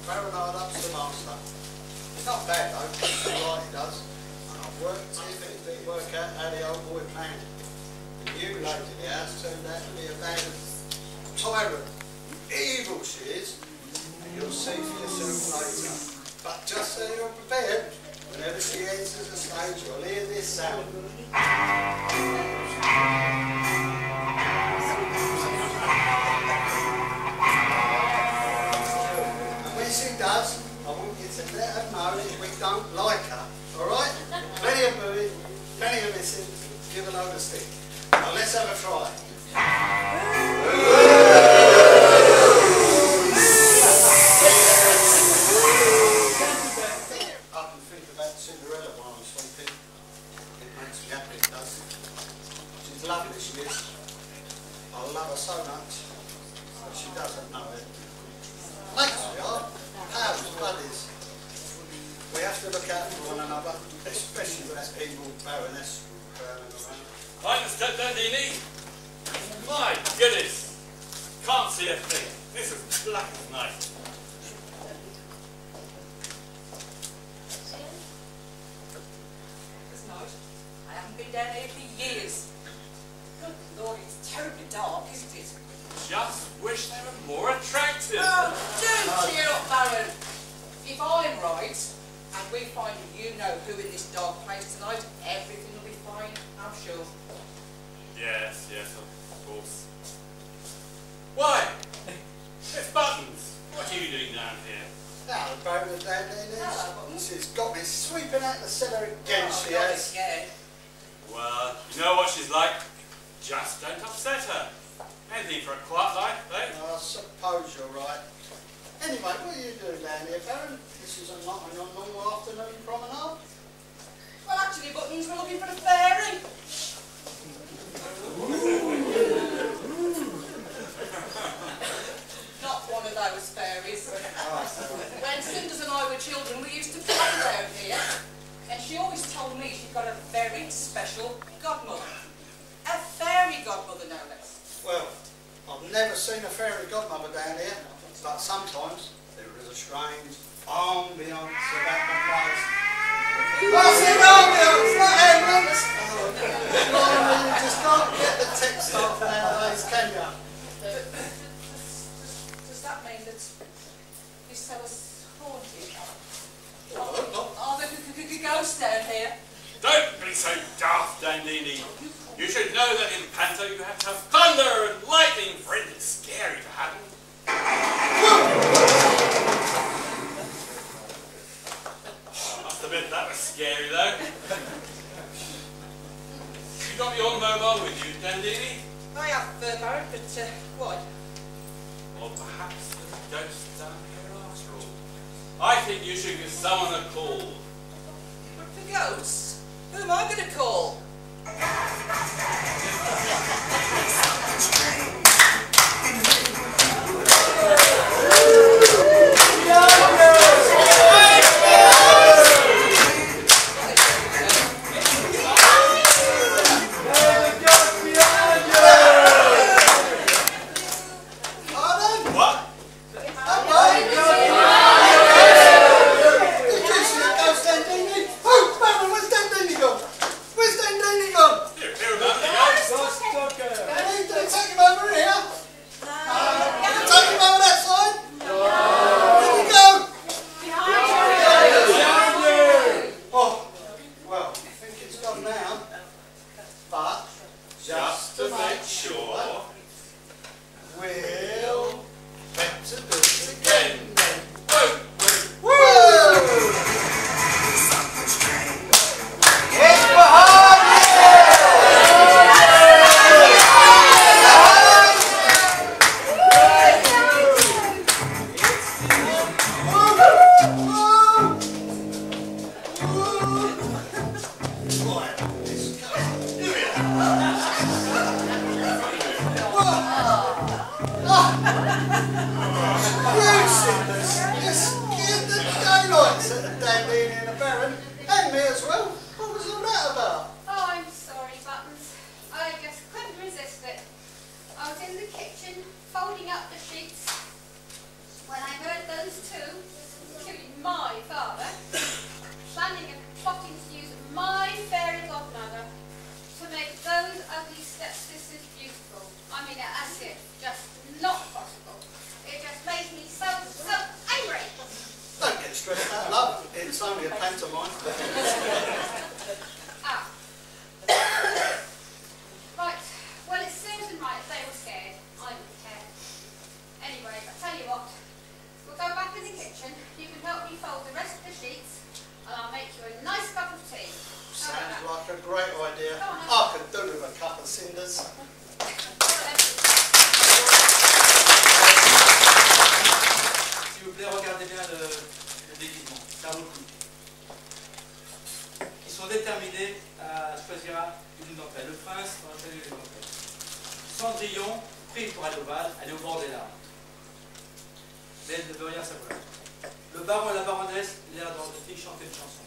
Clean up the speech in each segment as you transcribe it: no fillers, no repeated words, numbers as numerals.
Baron Ardup's the master. He's not bad though, he's all right, he does. And I've worked to see if he work out how the old boy planned it. The new lady in the house turned out to be a bad tyrant. Evil she is, and you'll see for yourself later. But just so you're prepared, whenever she enters the stage, you'll hear this sound. And when she does, I want you to let her know that we don't like her. Alright? Plenty of booing, plenty of missing, give her no stick. Now let's have a try. Cinderella while I'm sleeping. It makes me happy, it does. She's lovely, she is. I love her so much, but she doesn't know it. Mates we are, pals, buddies. We have to look out for one another, especially with that evil baroness prowling around. I understand, Dandini. My goodness, can't see a thing. This is black as night. I haven't been down here for years. Good Lord, it's terribly dark, isn't it? Just wish they were more attractive. Oh, do cheer up, Baron. If I'm right, and we find you know who in this dark place tonight, everything will be fine, I'm sure. Yes, of course. Why? It's Buttons. What are you doing down here? Now the baroness down there, she's got me sweeping out the cellar again, she don't be has. scared. Well, you know what she's like. Just don't upset her. Anything for a quiet life, eh? I suppose you're right. Anyway, what are you doing down here, Baron? This is not your normal afternoon promenade. Well, actually, Buttons, we're looking for the fairy. Not one of those fairies. When Cinders and I were children, we used to play down here, and she always told me she'd got a very special godmother. A fairy godmother, no less. Well, I've never seen a fairy godmother down here, but sometimes there is a strange ambience about the place. What's an ambience? Not ambience! You just can't get the text off nowadays, can you? Does that mean that this cellar's haunted? Well, Are there ghosts down here? Don't be so daft, Dandini. You should know that in panto you have to have thunder and lightning for anything scary to happen. I must admit that was scary though. You got your mobile with you, Dandini? I have, Baron, but why? Or perhaps there's a ghost down here after all. I think you should give someone a call. But for ghosts? Who am I going to call? Folding up the sheets when I heard those two It's only a pantomime. Ah. Right. Well, it serves them right if they were scared. I wouldn't care. Anyway, I'll tell you what. We'll go back in the kitchen. You can help me fold the rest of the sheets, and I'll make you a nice cup of tea. Sounds like a great idea. Go on, then. I could do with a cup of cinders. S'il vous plaît, regardez bien le déguisement, ça vaut le coup. Ils sont déterminés à choisir une d'entre elles. Le prince va choisir une d'entre elles. Cendrillon, pris pour aller au bal, elle est au bord des larmes. Mais elle ne veut rien savoir. Le baron et la baronesse, l'air dans le fille chanter une chanson.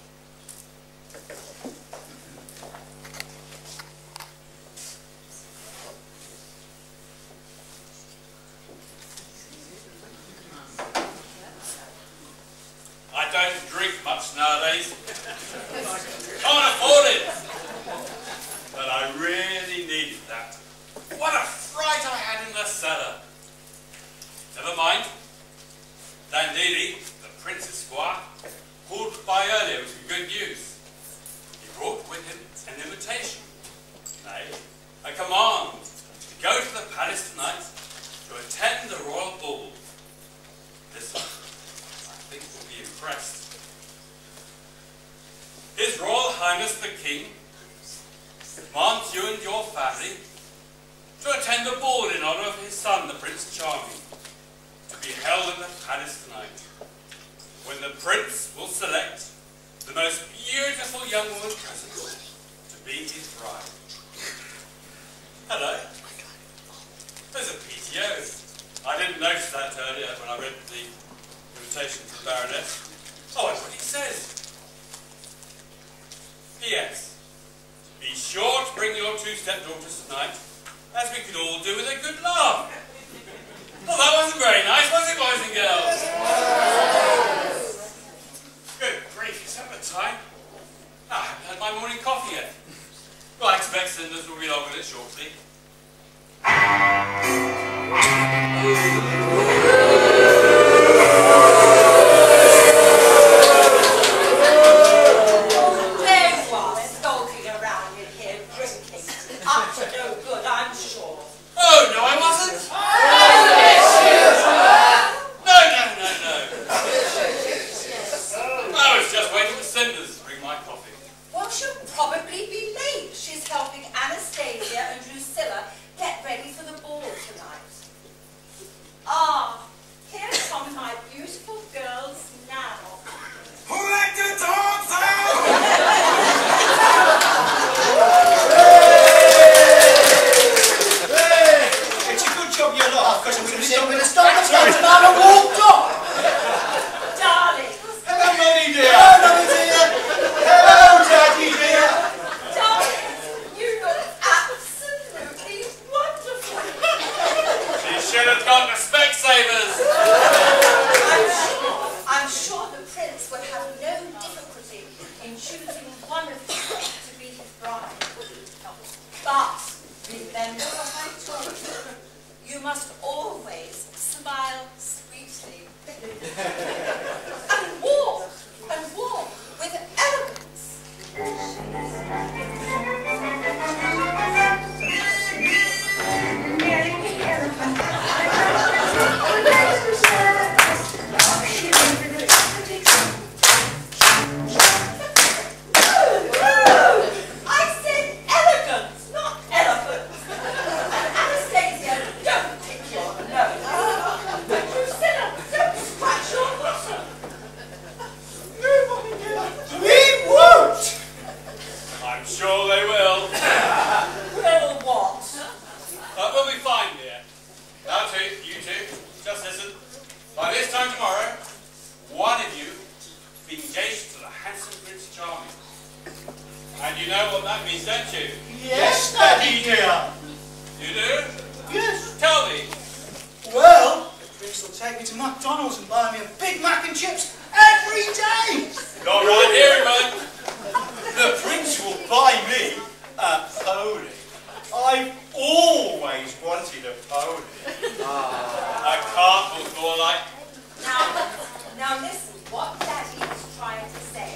I don't drink much nowadays. Can't afford it. But I really needed that. What a fright I had in the cellar. Never mind. Dandeli, the prince's squire, called by earlier with some good news. He brought with him an invitation. Nay, a command to go to the palace tonight to attend the royal ball. Listen. I think will be impressed. His Royal Highness the King commands you and your family to attend a ball in honour of his son, the Prince Charming, to be held in the palace tonight, when the Prince will select the most beautiful young woman present to be his bride. Hello. There's a PTO. I didn't notice that earlier when I read the invitation to the Baroness. Oh, that's what he says. P.S. Be sure to bring your two stepdaughters tonight, as we could all do with a good laugh. Well, that wasn't very nice, was it, boys and girls? Good grief, it's supper time. I haven't had my morning coffee yet. Well, I expect Cinders will be along with it shortly. Now listen, what Daddy is trying to say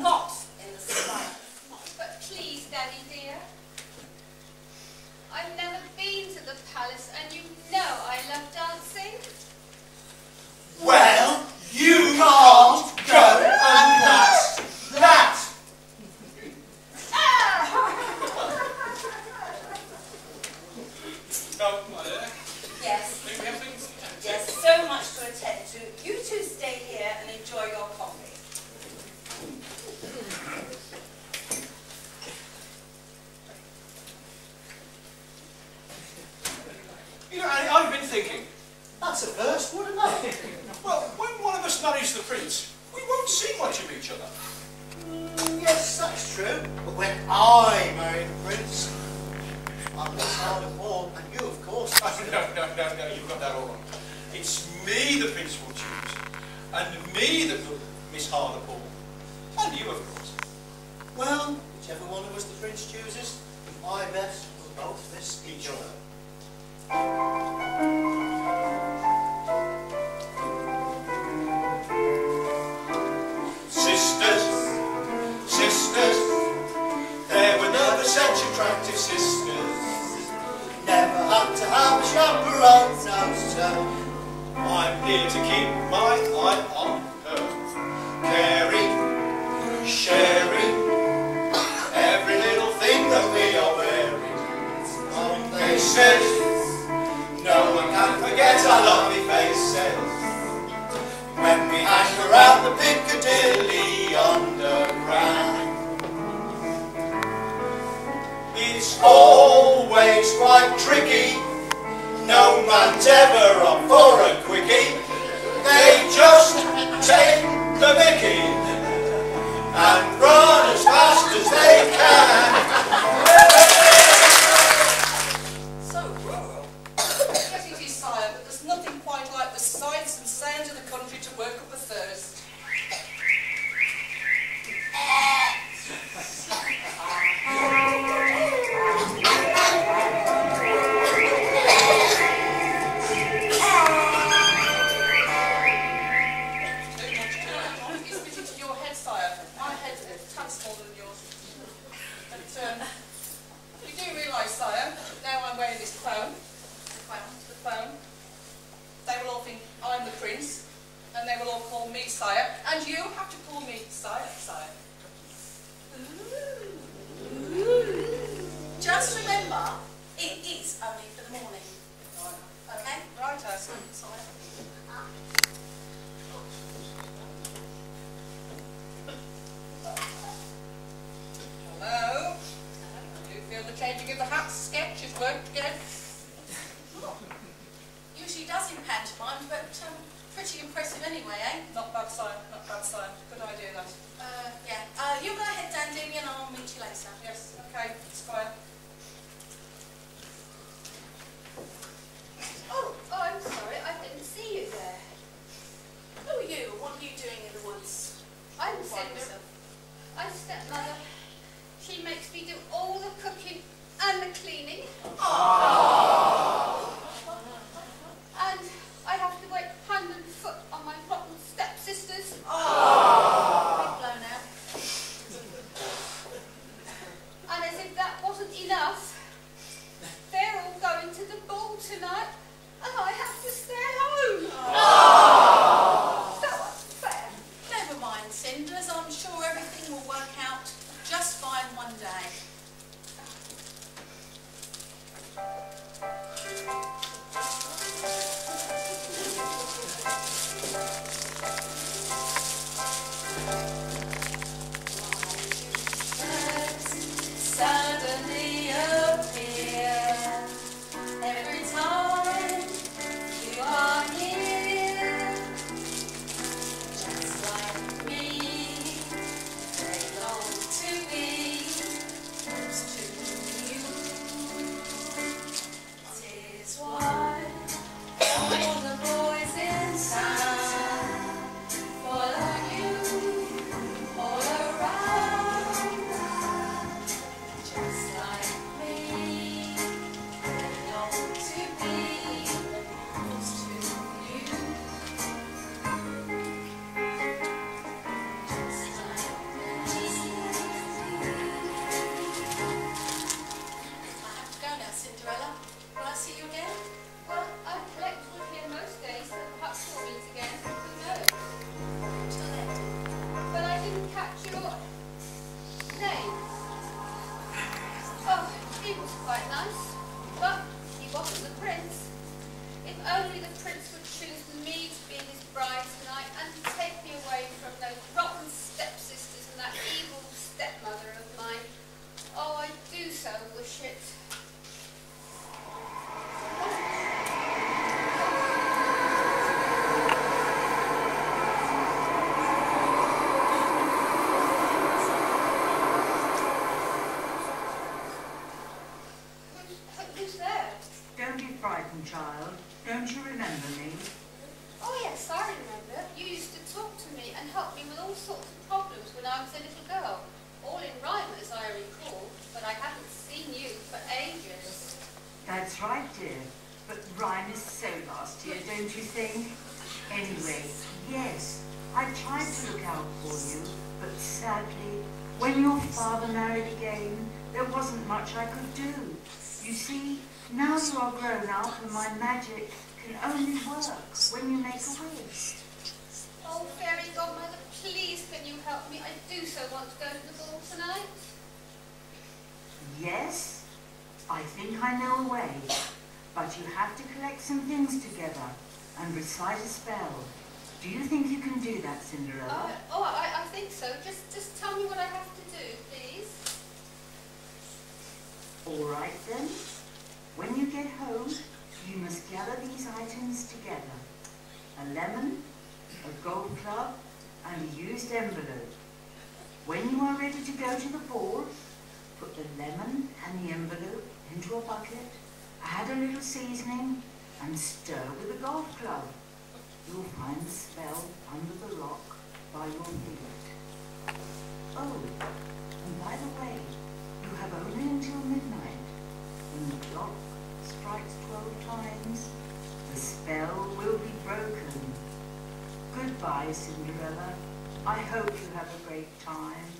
not in the sky. But please, Daddy dear, I've never been to the palace and you know I love dancing. Well, you can't go and that's that. Oh, my dear. Yes, Think we have things? yes, so much to attend to. You two stay here and enjoy your coffee. You know, Annie, I've been thinking, That's a first, wouldn't it? well, when one of us marries the prince, we won't see much of each other. Yes, that's true. But when I marry the prince, I'm Miss Harder Paul, and you, of course. No, you've got that all wrong. It's me the prince will choose, and me that will Miss Harder Paul, and you, of course. Well, whichever one of us the prince chooses, my best will both miss each other. Sisters, sisters, there were never such attractive sisters. Never had to have a chaperone, no sir. I'm here to keep my eye on her. Caring, sharing, every little thing that we are wearing. They said, no one can forget our lovely faces. When we hang around the Piccadilly Underground. It's always quite tricky. No man's ever up for a quickie. They just take the mickey and run as fast as they can. So rural. Yes, it is, sire, but there's nothing quite like the sights and sounds of the country to work up a thirst. It's fitting to your head, sire. My head's a tad smaller than yours. But you do realise, sire, now I'm wearing this crown, the crown, they will all think I'm the prince, and they will all call me sire, and you have to call me sire. Just remember, it is only for the morning. Okay? Right, sire. Hello? Do you feel the changing of the hats sketch has worked again? Usually does in pantomime, but pretty impressive anyway, eh? Not bad, sire. Not bad, sire. Good idea, that. Yeah. You go ahead, Dandelion, and I'll meet you later. Yes, okay, Squire. Oh, I'm sorry, I didn't see you there. Who are you, and what are you doing in the woods? I'm By Cinderella. yourself? I'm stepmother. She makes me do all the cooking and the cleaning. And I have to wait hand and foot on my rotten stepsisters. Big blow now. And as if that wasn't enough, they're all going to the ball tonight, and I have to stay home. That wasn't fair. Never mind, Cinders. I'm sure everything will work out just fine one day. Suddenly appear every time you are here, just like me. They long to be close to you. nice, but he wasn't the prince. If only the prince would choose me to be his bride tonight and take me away from those rotten stepsisters and that evil stepmother of mine. Oh, I do so wish it. Who's there? Don't be frightened, child. Don't you remember me? Oh yes, I remember. You used to talk to me and help me with all sorts of problems when I was a little girl. All in rhyme, as I recall, but I haven't seen you for ages. That's right, dear. But rhyme is so last year, don't you think? Anyway, yes, I tried to look out for you, but sadly, when your father married again, there wasn't much I could do. You see, now you are grown up and my magic can only work when you make a wish. Oh, fairy godmother, please can you help me? I do so want to go to the ball tonight. Yes, I think I know a way, but you have to collect some things together and recite a spell. Do you think you can do that, Cinderella? I think so. Just tell me what I have to do, please. All right then. When you get home, you must gather these items together. A lemon, a gold club, and a used envelope. When you are ready to go to the ball, put the lemon and the envelope into a bucket, add a little seasoning, and stir with a golf club. You'll find the spell under the rock by your feet. Oh, and by the way, you have only until midnight. When the clock strikes 12 times, the spell will be broken. Goodbye, Cinderella. I hope you have a great time.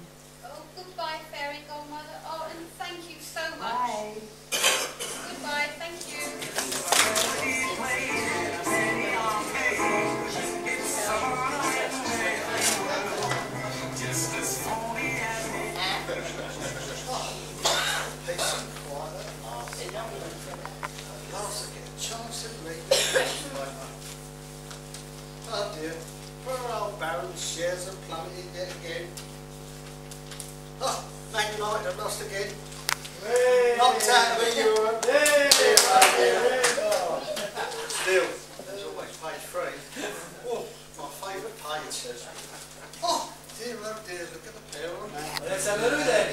Oh, goodbye, fairy godmother. Oh, and thank you so much. Bye. Goodbye, thank you. Oh dear, poor old Baron's shares have plummeted yet again. Oh, Man United have lost again. Knocked out of the Europe. Still, there's always page 3. Oh, my favourite page says. Oh dear, look at the pair on that. Let's have a look then.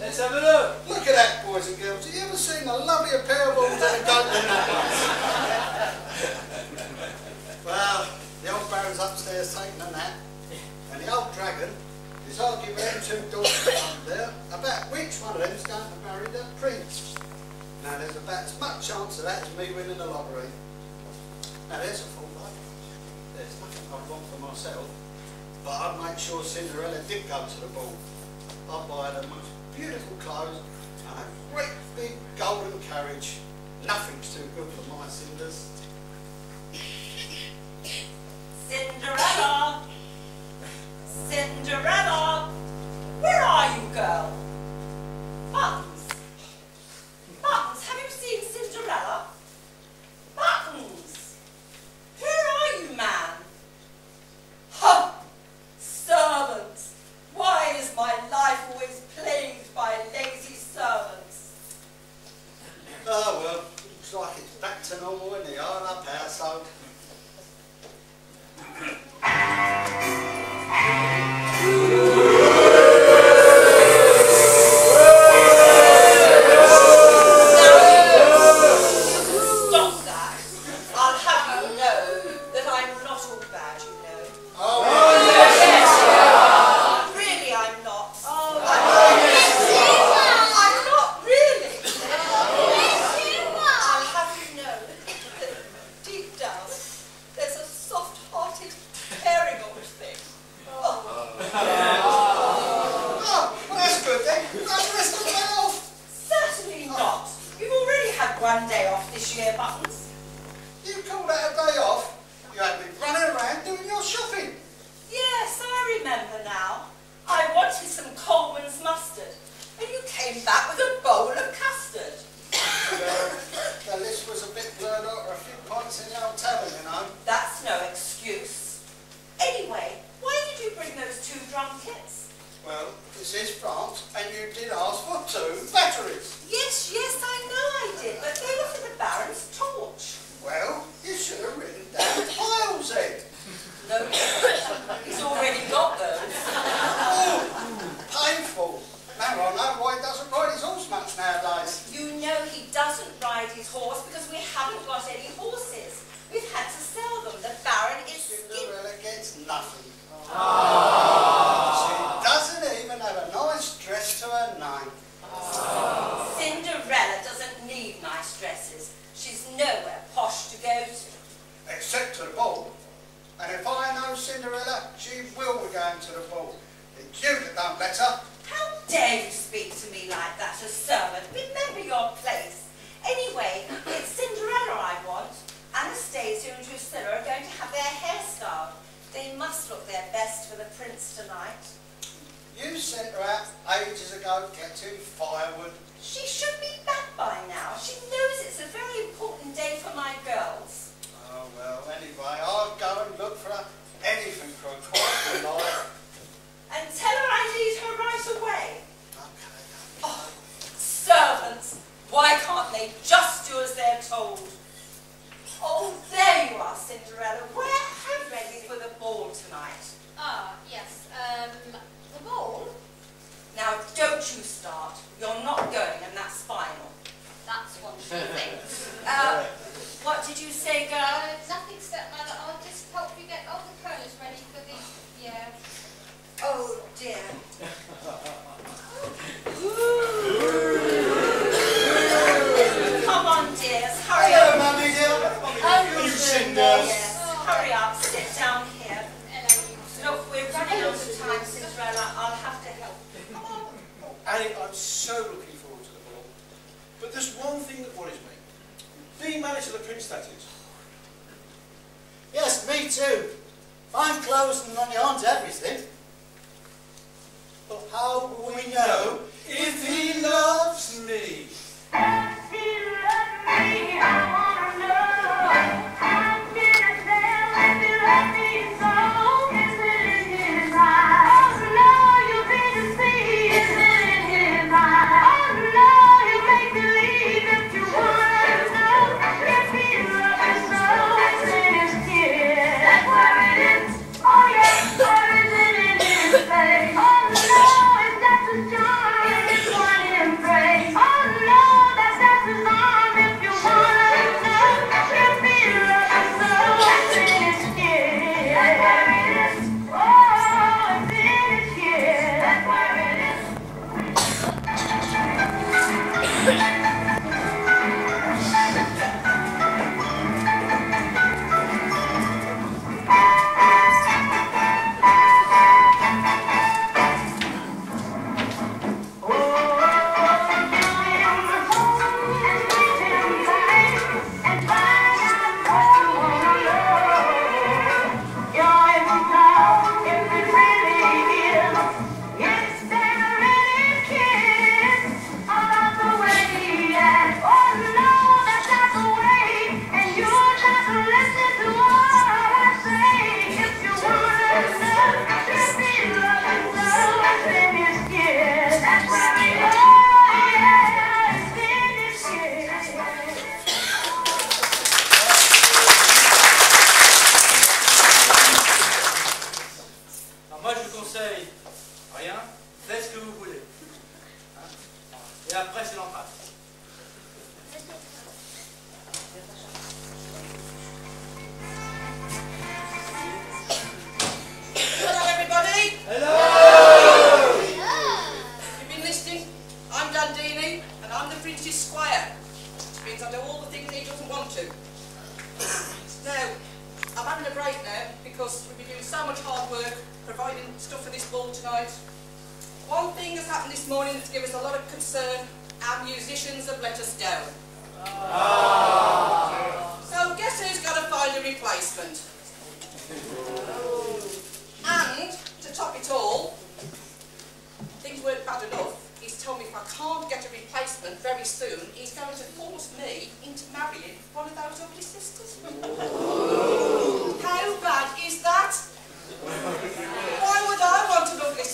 Let's have a look. Look at that, boys and girls. Have you ever seen a lovelier pair of balls than a goat than that one? Well, the old Baron's upstairs taking a nap, and the old dragon is arguing with them 2 daughters up there about which one of them is going to marry the prince. Now, there's about as much chance of that as me winning the lottery. Now, there's a fault. There's nothing I'd want for myself, but I'd make sure Cinderella did go to the ball. I'd buy her the most beautiful clothes and a great big golden carriage. Nothing's too good for my Cinders. Cinderella! Cinderella! Where are you, girl? Buttons! Buttons, have you seen Cinderella? Buttons! Where are you, man? Huh! Servants! Why is my life always plagued by lazy servants? Oh well, looks like it's back to normal in the Iron-Up household. Stop that. I'll have you know that I'm not all bad, you know. Oh, Really, I'm not. Oh, I'm not really. I'll have you know that deep down there's a soft-hearted, caring old thing. oh, well, that's good then. That's the rest of the day off. Certainly not. You've already had 1 day off this year, Buttons. You call that a day off? You had me running around doing your shopping. Yes, I remember now. I wanted some Coleman's mustard, and you came back with a bowl of custard. Mrs. France, and you did ask for 2 batteries. Yes, I know I did, but they were for the Baron's torch. Well, you should have written down tiles then. No, he's already got those. Oh, painful. Now I know why he doesn't ride his horse much nowadays. You know he doesn't ride his horse because we haven't got any horses. We've had to sell them. The Baron is Cinderella gets nothing. She doesn't even have a nice dress to her name. Cinderella doesn't need nice dresses. She's nowhere posh to go to. Except to the ball. And if I know Cinderella, she will be going to the ball. It's you that done better. How dare you speak to me like that, a servant? Remember your place. Anyway, it's Cinderella I want. Anastasia and Drusilla are going to have their hair styled. They must look their best for the prince tonight. You sent her out ages ago getting firewood. She should be back by now. She knows it's a very important day for my girls. Oh, well, anyway, I'll go and look for her. Anything for a quiet night. And tell her I need her right away. Okay. Oh, servants! Why can't they just do as they're told? Oh, there you are, Cinderella. We're ready for the ball tonight. Ah, yes. The ball? Now, don't you start. You're not going, and that's final. That's what she thinks. What did you say, girl? Nothing, stepmother. I'll just help you get all the colours ready for the... Yeah. Oh, dear. Come on, dears. Hurry Hello, up. Mummy dear. Oh, You Cinders. yes. Hurry up. Sit down here. Hello. Look, we're running out of time, Cinderella. I'll have to help. Come on. Oh, Annie, I'm so looking forward to the ball. But there's one thing that worries me. Being married to the prince, that is. Yes, me too. Fine clothes and money aren't everything. But how will we know If he loves me.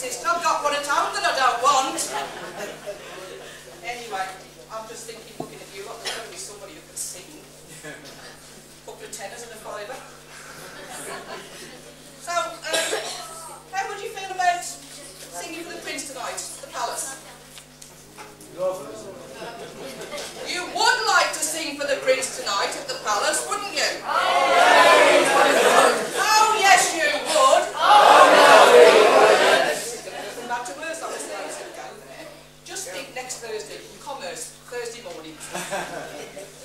sister. I've got one at home that I don't want. Anyway, I'm just thinking, looking at you, like there's going to be somebody who can sing. Couple of tenors and a fiver. So, how would you feel about singing for the Prince tonight at the Palace? You would like to sing for the Prince tonight at the Palace, wouldn't you? Oh, yes, you would. Come back to worse, obviously. Just think next Thursday, Commerce, Thursday morning.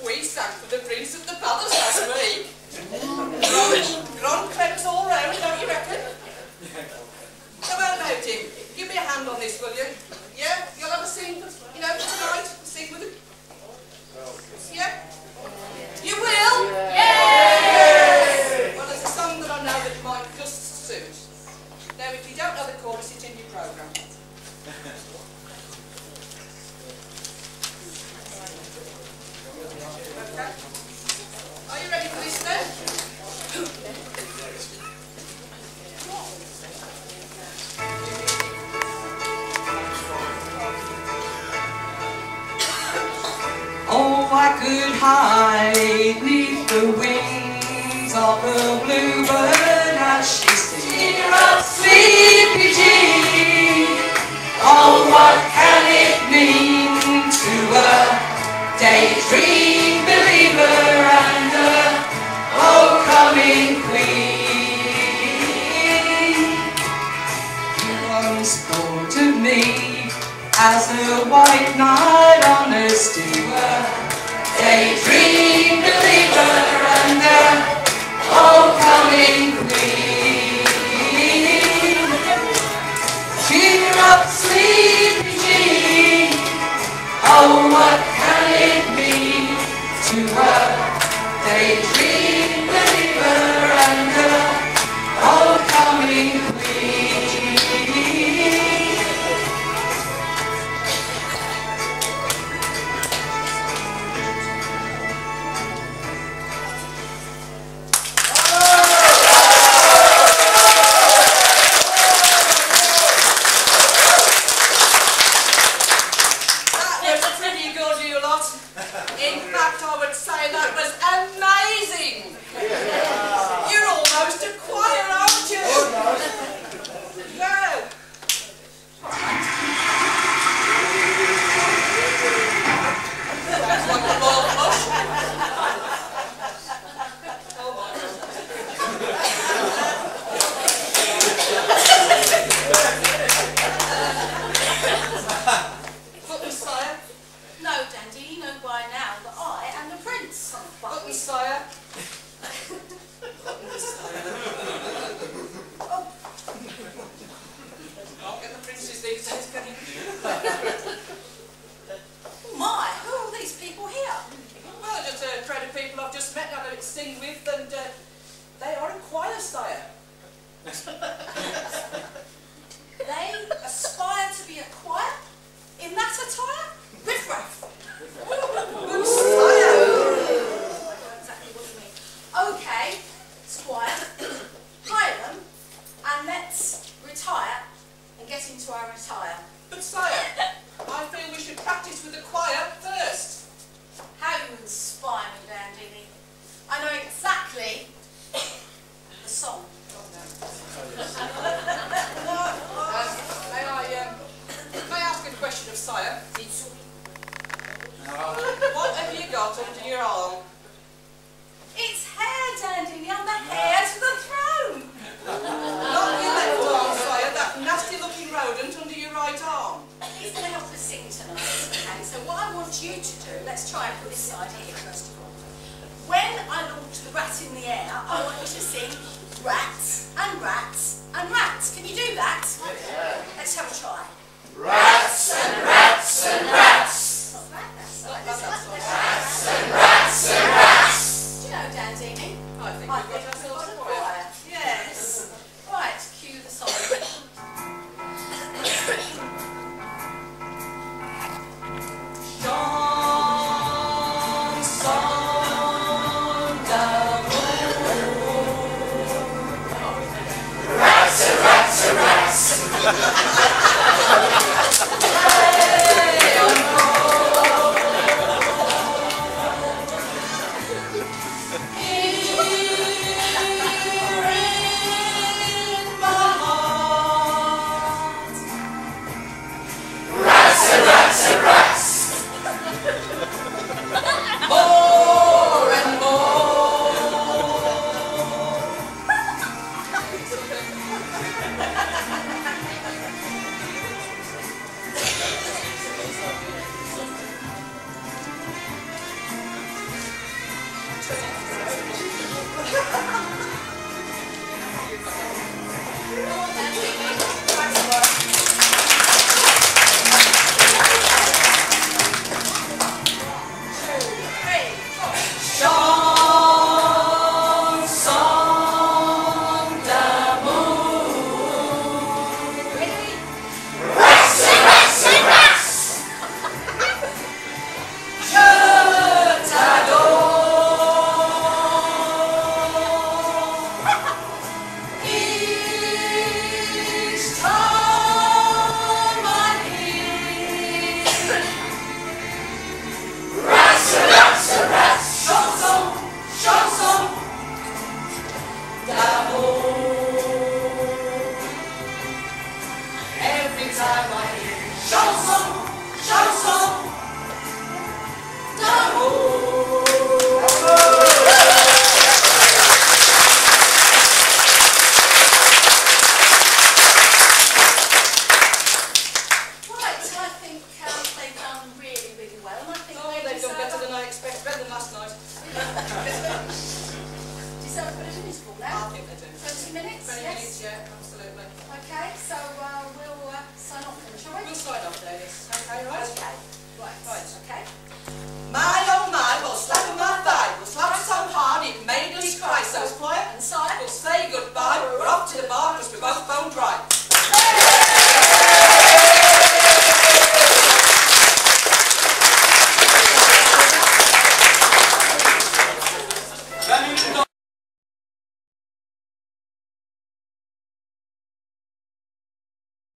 We sang for the Prince at the Palace last week. Grand crepes all round, don't you reckon? Come on now, Tim. Give me a hand on this, will you? Yeah? You'll have a sing for, tonight? Sing with him? Yeah? You will? Yes! Well, there's a song that I know that might just suit. Now, if you don't know the chorus, it's in your programme. Okay. Are you ready for this then? Oh, I could hide neath the wings of a bluebird as she sings. Cheer up, sleepy Jean. Oh, what can it mean to a daydream believer and a homecoming queen? You once thought of me as a white knight honest to a daydream believer and a homecoming queen. Cheer up, sleepy Jean. Oh, what can it mean to a daydream believer and a homecoming queen? In fact, I would say that was amazing. You're almost a choir, aren't you? Yeah. That's like a ball push. Oh my God. Button, sire. No, Dandy, you know by now that I am the Prince. Button, sire. Button, sire. Oh. Can't get the princes these days, can you? My, who are all these people here? Well, just a crowd of people I've just met and I've sing with, and they are a choir, sire. They aspire to be a choir? In that attire? Riff-raff. Oh, sire. I know exactly what you mean. Okay, Squire, hire them and let's retire and get into our attire. But sire, I feel we should practice with the choir first. How you inspire me, Dandini. I know exactly the song. May I ask a question of sire? What have you got under your arm? It's hair, Dandini, and the heir to the throne. Not your left arm, sire, that nasty-looking rodent under your right arm. He's going to help us sing tonight. Okay, so what I want you to do, let's try and put this side here first of all. When I launch the rat in the air, I want you to sing rats and rats and rats. Can you do that? Yeah. Let's have a try. Rats and rats and rats. Not bad, that's right. Rats and rats and rats. Do you know, Dandini? I think we've got ourselves a choir. Yes. Right, cue the song. Rats and rats and rats. yeah, absolutely. Okay, so we'll sign off then, shall we? We'll sign off there, yes. Okay, right? Okay. Right.